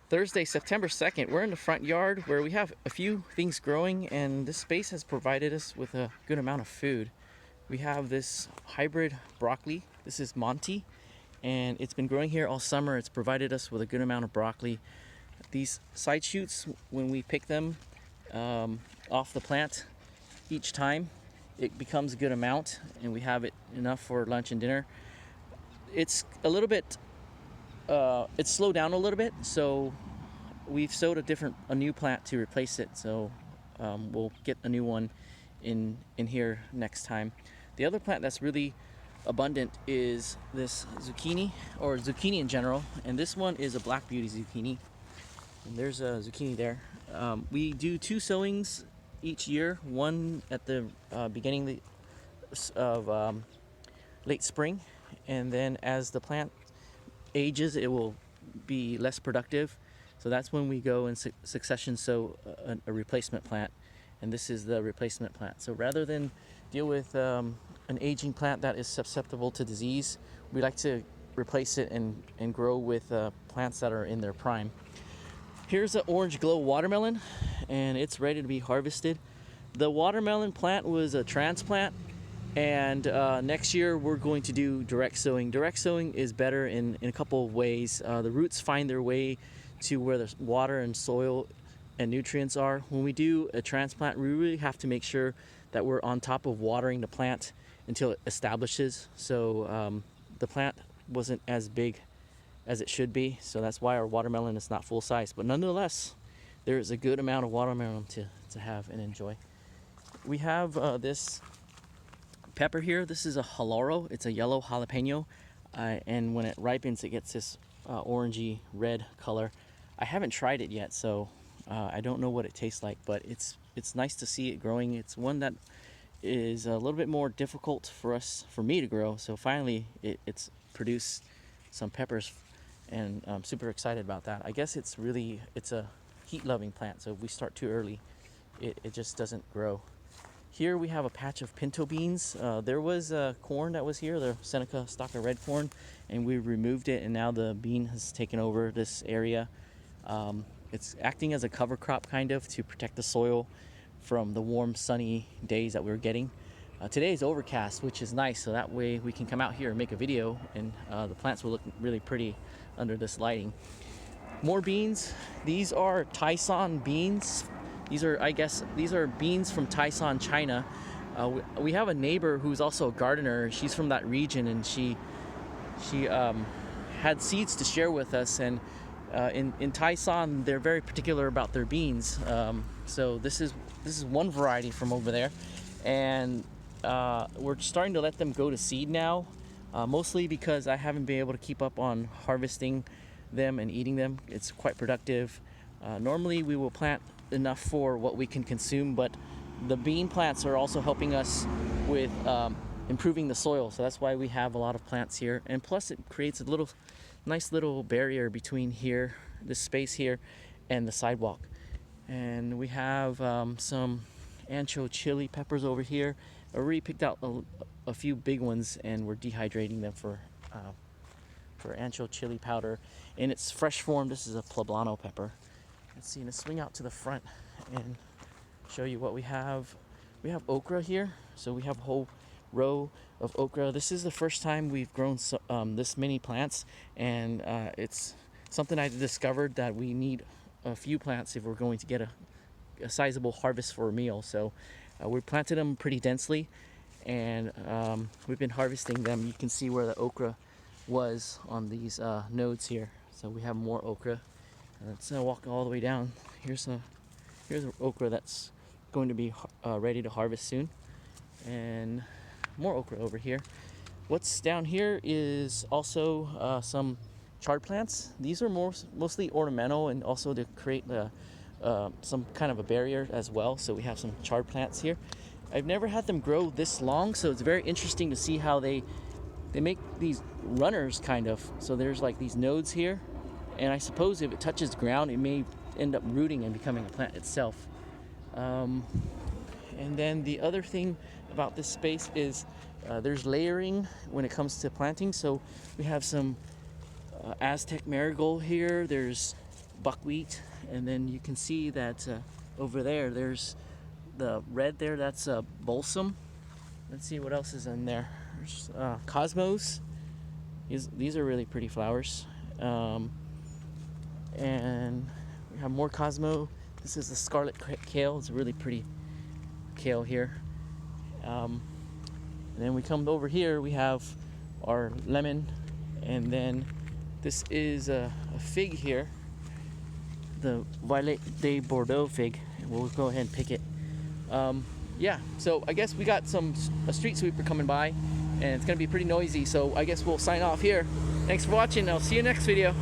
Thursday, September 2nd. We're in the front yard where we have a few things growing, and this space has provided us with a good amount of food. We have this hybrid broccoli. This is Monty, and it's been growing here all summer. It's provided us with a good amount of broccoli. These side shoots, when we pick them off the plant each time, it becomes a good amount, and we have it enough for lunch and dinner. It's a little bit it's slowed down a little bit, so we've sowed a new plant to replace it. So we'll get a new one in here next time. The other plant that's really abundant is this zucchini, or zucchini in general, and this one is a black beauty zucchini. And there's a zucchini there. We do 2 sowings each year, one at the beginning of late spring, and then as the plant ages, it will be less productive. So that's when we go in succession sow a replacement plant, and this is the replacement plant. So rather than deal with an aging plant that is susceptible to disease, we like to replace it and grow with plants that are in their prime. Here's an orange glow watermelon, and it's ready to be harvested. The watermelon plant was a transplant, and next year we're going to do direct sowing. Direct sowing is better in a couple of ways. The roots find their way to where the water and soil and nutrients are. When we do a transplant, we really have to make sure that we're on top of watering the plant until it establishes. So the plant wasn't as big as it should be, so that's why our watermelon is not full size. But nonetheless, there is a good amount of watermelon to have and enjoy. We have this pepper here. This is a Jaloro. It's a yellow jalapeno, and when it ripens, it gets this orangey red color. I haven't tried it yet, so I don't know what it tastes like, but it's nice to see it growing. It's one that is a little bit more difficult for me to grow. So finally, it's produced some peppers, and I'm super excited about that. I guess it's a heat-loving plant, so if we start too early, it just doesn't grow. Here we have a patch of pinto beans. There was corn that was here, the Seneca stalk of red corn, and we removed it, and now the bean has taken over this area. It's acting as a cover crop kind of to protect the soil from the warm, sunny days that we're getting. Today is overcast, which is nice, so that way we can come out here and make a video, and the plants will look really pretty under this lighting. More beans. These are Tyson beans. These are beans from Tyson, China. We have a neighbor who's also a gardener. She's from that region, and she had seeds to share with us. And in Tyson, they're very particular about their beans. So this is one variety from over there, and we're starting to let them go to seed now, mostly because I haven't been able to keep up on harvesting them and eating them. It's quite productive. Normally we will plant enough for what we can consume, but the bean plants are also helping us with improving the soil, so that's why we have a lot of plants here. And plus it creates a nice little barrier between here, this space here, and the sidewalk. And we have some ancho chili peppers over here. I already picked out a few big ones, and we're dehydrating them for ancho chili powder in its fresh form. This is a poblano pepper. Let's see, let's swing out to the front and show you what we have. We have okra here, so we have a whole row of okra. This is the first time we've grown this many plants, and it's something I discovered that we need a few plants if we're going to get a sizable harvest for a meal. So we planted them pretty densely, and we've been harvesting them. You can see where the okra was on these nodes here. So we have more okra. Let's walk all the way down. Here's an okra that's going to be ready to harvest soon, and more okra over here. What's down here is also some chard plants. These are mostly ornamental, and also to create some kind of a barrier as well. So we have some chard plants here. I've never had them grow this long, so it's very interesting to see how they make these runners kind of. So there's like these nodes here, and I suppose if it touches ground, it may end up rooting and becoming a plant itself. And then the other thing about this space is there's layering when it comes to planting. So we have some Aztec marigold here. There's buckwheat, and then you can see that over there, there's the red there. That's balsam. Let's see what else is in there. There's cosmos. These are really pretty flowers. And we have more cosmo. This is the scarlet kale. It's a really pretty kale here. And then we come over here, we have our lemon, and then this is a fig here, the Violet de Bordeaux fig. We'll go ahead and pick it. Yeah, so I guess we got a street sweeper coming by, and it's gonna be pretty noisy, so I guess we'll sign off here. Thanks for watching. I'll see you next video.